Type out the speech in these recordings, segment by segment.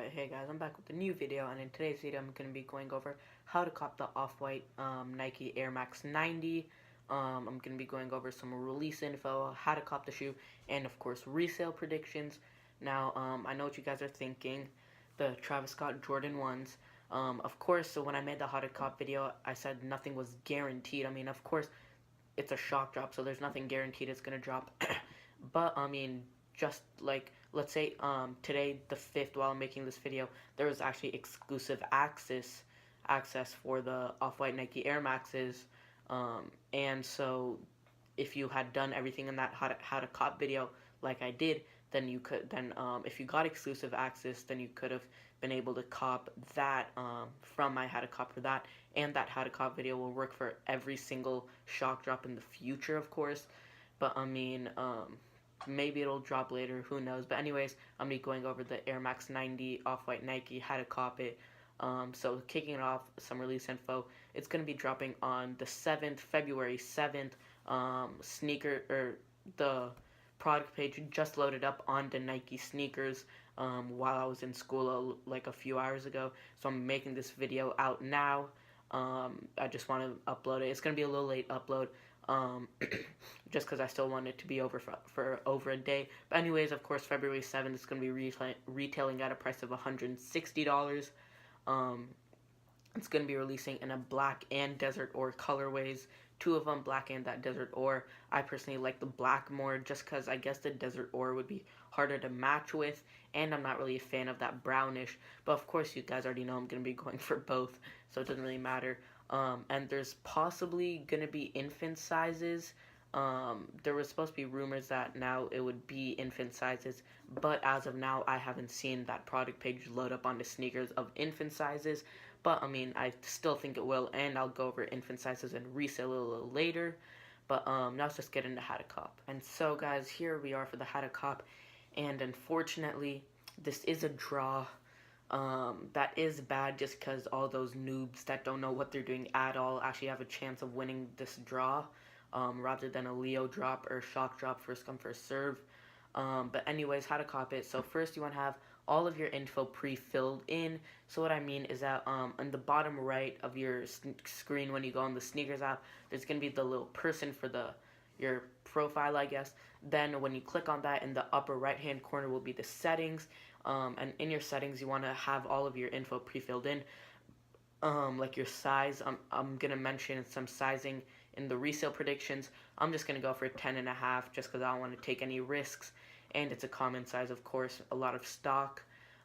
Alright, hey guys, I'm back with a new video, and in today's video I'm going to be going over how to cop the off-white Nike Air Max 90. I'm going to be going over some release info, how to cop the shoe, and of course resale predictions. Now, I know what you guys are thinking, the Travis Scott Jordan 1s. Of course, so when I made the how to cop video, I said nothing was guaranteed. I mean, of course, it's a shock drop, so there's nothing guaranteed it's going to drop. But, I mean, just like, let's say today the 5th, while I'm making this video, there was actually exclusive access for the off-white Nike Air Maxes, and so if you had done everything in that how to cop video like I did, then you could if you got exclusive access, then you could have been able to cop that from my how to cop for that, and that how to cop video will work for every single shock drop in the future, of course. But I mean, maybe it'll drop later, who knows. But anyways, I'm going to be going over the Air Max 90 Off-White Nike, how to cop it. So kicking it off, some release info. It's going to be dropping on the 7th, February 7th. The product page just loaded up on the Nike sneakers while I was in school like a few hours ago. So I'm making this video out now. I just want to upload it. It's going to be a little late upload. Just because I still want it to be over for over a day. But anyways, of course, February 7th is going to be retailing at a price of $160. It's going to be releasing in a black and desert ore colorways. Two of them, black and that desert ore. I personally like the black more, just because I guess the desert ore would be harder to match with, and I'm not really a fan of that brownish. But of course, you guys already know I'm going to be going for both, so it doesn't really matter. And there's possibly going to be infant sizes. There was supposed to be rumors that now it would be infant sizes, but as of now, I haven't seen that product page load up on the sneakers of infant sizes. But I mean, I still think it will, and I'll go over infant sizes and resale a little later. But now let's just get into how to cop. And so, guys, here we are for the how to cop, and unfortunately, this is a draw. That is bad, just because all those noobs that don't know what they're doing at all actually have a chance of winning this draw, rather than a Leo drop or shock drop, first come first serve. But anyways, how to cop it. So first you want to have all of your info pre-filled in. So what I mean is that on the bottom right of your screen, when you go on the sneakers app, there's going to be the little person for your profile, I guess. Then when you click on that, in the upper right hand corner will be the settings. And in your settings, you want to have all of your info pre-filled in, like your size. I'm going to mention some sizing in the resale predictions. I'm just going to go for 10.5 just because I don't want to take any risks, and it's a common size, of course, a lot of stock.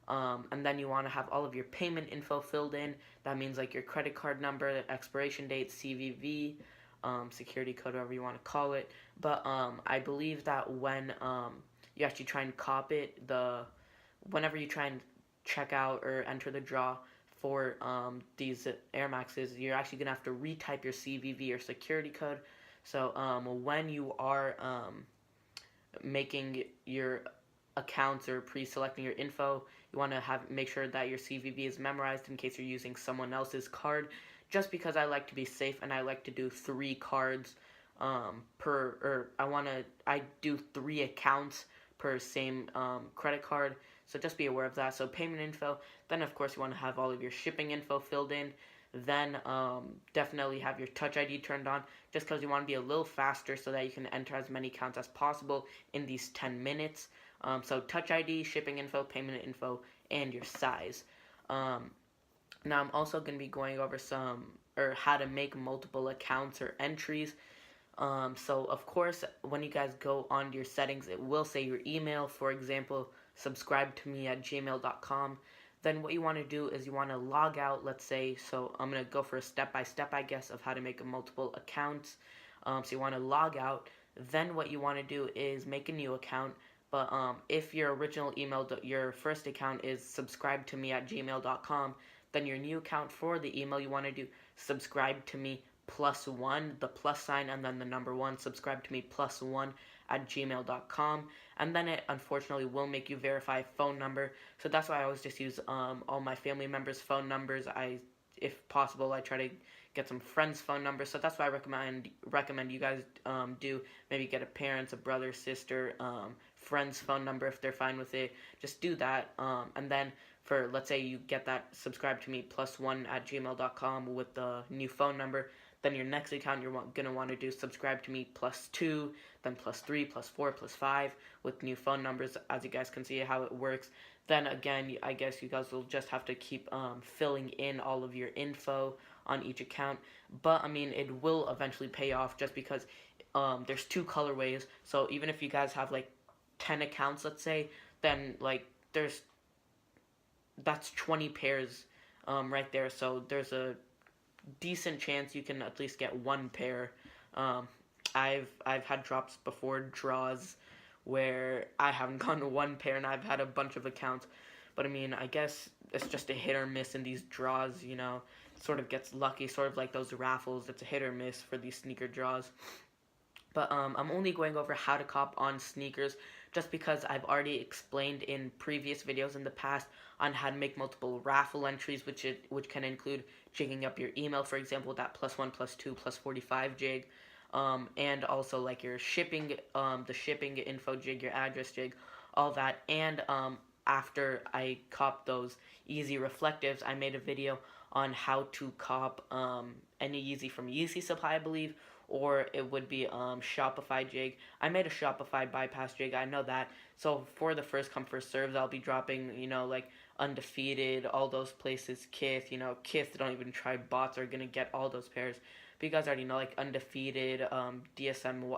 And then you want to have all of your payment info filled in. That means like your credit card number, expiration date, CVV, security code, whatever you want to call it. But I believe that when you actually try and cop it, whenever you try and check out or enter the draw for these Air Maxes, you're actually going to have to retype your CVV or security code. So when you are making your accounts or pre-selecting your info, you want to make sure that your CVV is memorized in case you're using someone else's card, just because I like to be safe and I like to do 3 cards I do 3 accounts per same credit card. So just be aware of that. So payment info, then of course you want to have all of your shipping info filled in. Then definitely have your Touch ID turned on, just because you want to be a little faster so that you can enter as many accounts as possible in these 10 minutes. So Touch ID, shipping info, payment info, and your size. Now I'm also going to be going over how to make multiple accounts or entries. So of course, when you guys go on your settings, it will say your email. For example, subscribe-to-me@gmail.com. Then what you want to do is you want to log out, let's say. So I'm going to go for a step-by-step, I guess, of how to make multiple accounts. So you want to log out. Then what you want to do is make a new account. But if your original email, your first account is subscribe-to-me@gmail.com, then your new account for the email, you want to do subscribe-to-me +1, the plus sign, and then the number 1, subscribe-to-me +1 @gmail.com. And then it unfortunately will make you verify a phone number. So that's why I always just use all my family members' phone numbers. If possible, I try to get some friends' phone numbers. So that's why I recommend you guys do. Maybe get a parent's, a brother, sister, friend's phone number if they're fine with it. Just do that. And then for, let's say you get that subscribe to me +1 at gmail.com with the new phone number. Then your next account, you're going to want to do subscribe to me +2, then +3, +4, +5 with new phone numbers, as you guys can see how it works. Then again, I guess you guys will just have to keep filling in all of your info on each account. But I mean, it will eventually pay off, just because there's 2 colorways. So even if you guys have like 10 accounts, let's say, then like that's 20 pairs right there. So there's a decent chance you can at least get 1 pair. I've had drops before, draws, where I haven't gotten 1 pair and I've had a bunch of accounts. But I mean, I guess it's just a hit or miss in these draws, you know. It sort of gets lucky, sort of like those raffles. It's a hit or miss for these sneaker draws. But I'm only going over how to cop on sneakers just because I've already explained in previous videos in the past on how to make multiple raffle entries, which can include jigging up your email, for example, that +1, +2, +45 jig, and also like your shipping, the shipping info jig, your address jig, all that. And after I copped those Yeezy Reflectives, I made a video on how to cop any Yeezy from Yeezy Supply, I believe, or it would be Shopify jig. I made a Shopify bypass jig, I know that. So for the first come first serves, I'll be dropping, you know, like Undefeated, all those places, Kith, you know, Kith, don't even try, bots are gonna get all those pairs. But you guys already know, like Undefeated, DSMNY,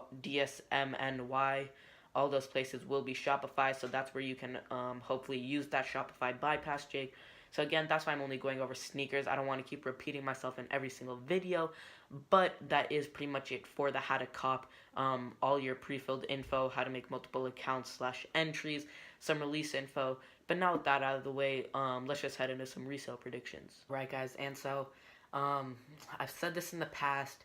all those places will be Shopify, so that's where you can hopefully use that Shopify bypass jig. So again, that's why I'm only going over sneakers. I don't want to keep repeating myself in every single video, but that is pretty much it for the how to cop, all your pre-filled info, how to make multiple accounts / entries, some release info. But now with that out of the way, let's just head into some resale predictions. Right, guys, and so I've said this in the past,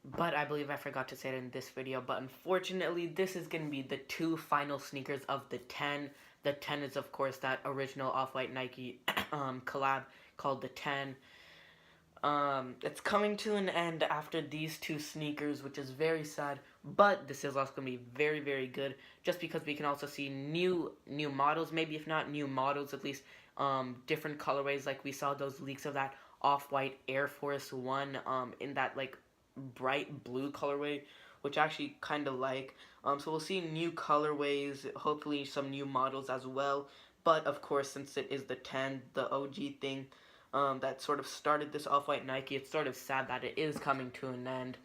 but I believe I forgot to say it in this video. But unfortunately, this is going to be the 2 final sneakers of the 10. The 10 is, of course, that original Off-White Nike collab called the 10. It's coming to an end after these 2 sneakers, which is very sad. But this is also going to be very, very good, just because we can also see new models, maybe if not new models, at least different colorways. Like we saw those leaks of that Off-White Air Force One in that like bright blue colorway, which I actually kind of like. So we'll see new colorways, hopefully some new models as well. But of course, since it is the 10, the OG thing that sort of started this Off-White Nike, it's sort of sad that it is coming to an end.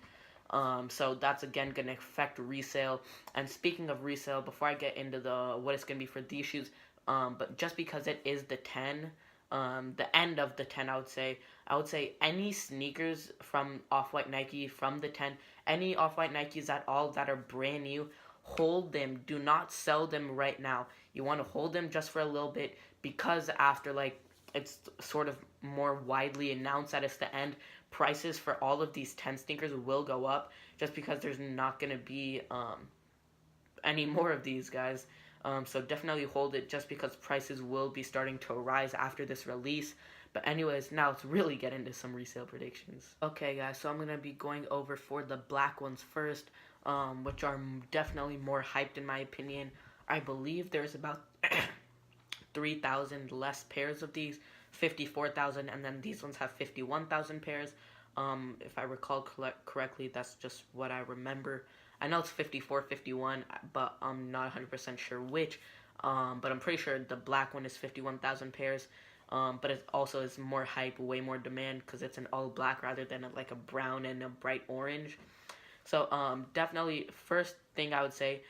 So that's again going to affect resale. And speaking of resale, before I get into what it's going to be for these shoes, but just because it is the 10, the end of the 10, I would say any sneakers from Off-White Nike from the 10, any Off-White Nikes at all that are brand new, hold them. Do not sell them right now. You want to hold them just for a little bit, because after like it's sort of more widely announced that it's the end, prices for all of these 10 sneakers will go up, just because there's not going to be any more of these guys. So definitely hold it, just because prices will be starting to rise after this release. But anyways, now let's really get into some resale predictions. Okay guys, so I'm going to be going over for the black ones first, which are definitely more hyped in my opinion. I believe there's about 3,000 less pairs of these, 54,000, and then these ones have 51,000 pairs. If I recall correctly, that's just what I remember. I know it's 54, 51, but I'm not 100% sure which. But I'm pretty sure the black one is 51,000 pairs. But it also is more hype, way more demand, because it's an all black rather than like a brown and a bright orange. So definitely, first thing I would say,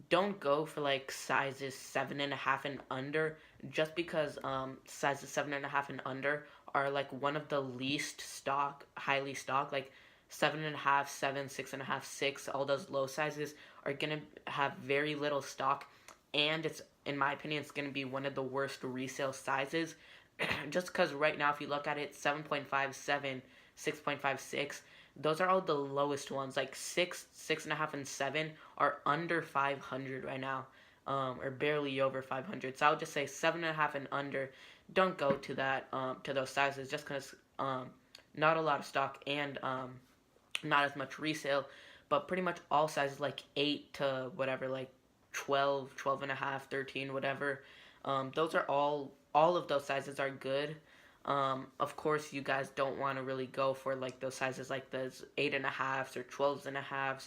don't go for like sizes 7.5 and under, just because sizes 7.5 and under are like one of the least highly stocked. Like 7.5, 7, 6.5, 6, all those low sizes are gonna have very little stock, and it's, in my opinion, it's gonna be one of the worst resale sizes. Just because right now, if you look at it, 7.5, 7, 6.5, 6, those are all the lowest ones. Like 6, 6.5, and 7 are under 500 right now, or barely over 500. So I would just say 7.5 and under. Don't go to that, to those sizes, just because not a lot of stock, and not as much resale. But pretty much all sizes, like 8 to whatever, like 12, 12.5, 13, whatever. Those are all all of those sizes are good. Of course, you guys don't want to really go for like those sizes like those 8.5s or 12s. Alright,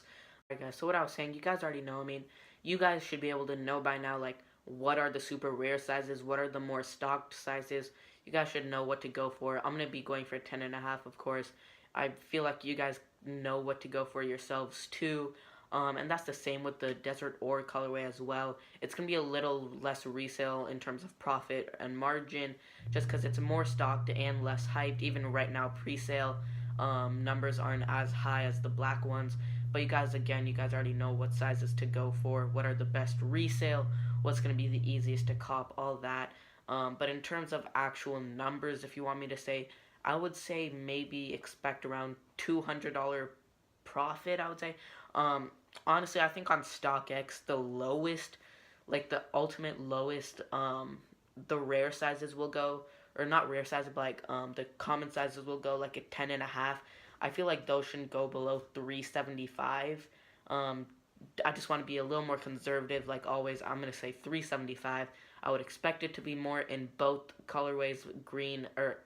guys. So what I was saying, you guys already know. I mean, you guys should be able to know by now, like, what are the super rare sizes, what are the more stocked sizes. You guys should know what to go for. I'm gonna be going for 10.5, of course. I feel like you guys know what to go for yourselves too. And that's the same with the Desert Ore colorway as well. It's going to be a little less resale in terms of profit and margin, just because it's more stocked and less hyped. Even right now, pre-sale numbers aren't as high as the black ones. But you guys, again, you guys already know what sizes to go for, what are the best resale, what's going to be the easiest to cop, all that. But in terms of actual numbers, if you want me to say, I would say maybe expect around $200 profit, I would say. Honestly, I think on StockX, the lowest, like the ultimate lowest, the rare sizes will go, or not rare sizes, but like the common sizes will go like a 10.5. I feel like those shouldn't go below 375. I just want to be a little more conservative. Like always, I'm gonna say 375. I would expect it to be more in both colorways, green or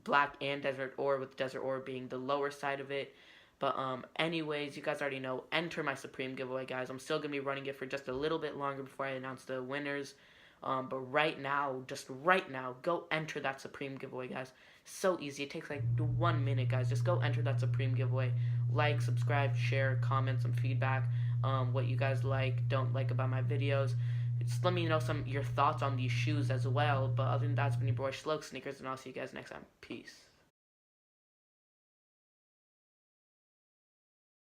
black and desert ore, with desert ore being the lower side of it. But anyways, you guys already know, enter my Supreme giveaway, guys. I'm still going to be running it for just a little bit longer before I announce the winners. But right now, just right now, go enter that Supreme giveaway, guys. So easy. It takes like 1 minute, guys. Just go enter that Supreme giveaway. Like, subscribe, share, comment some feedback. What you guys like, don't like about my videos. Just let me know your thoughts on these shoes as well. But other than that, it's been your boy Shloke Sneakers, and I'll see you guys next time. Peace.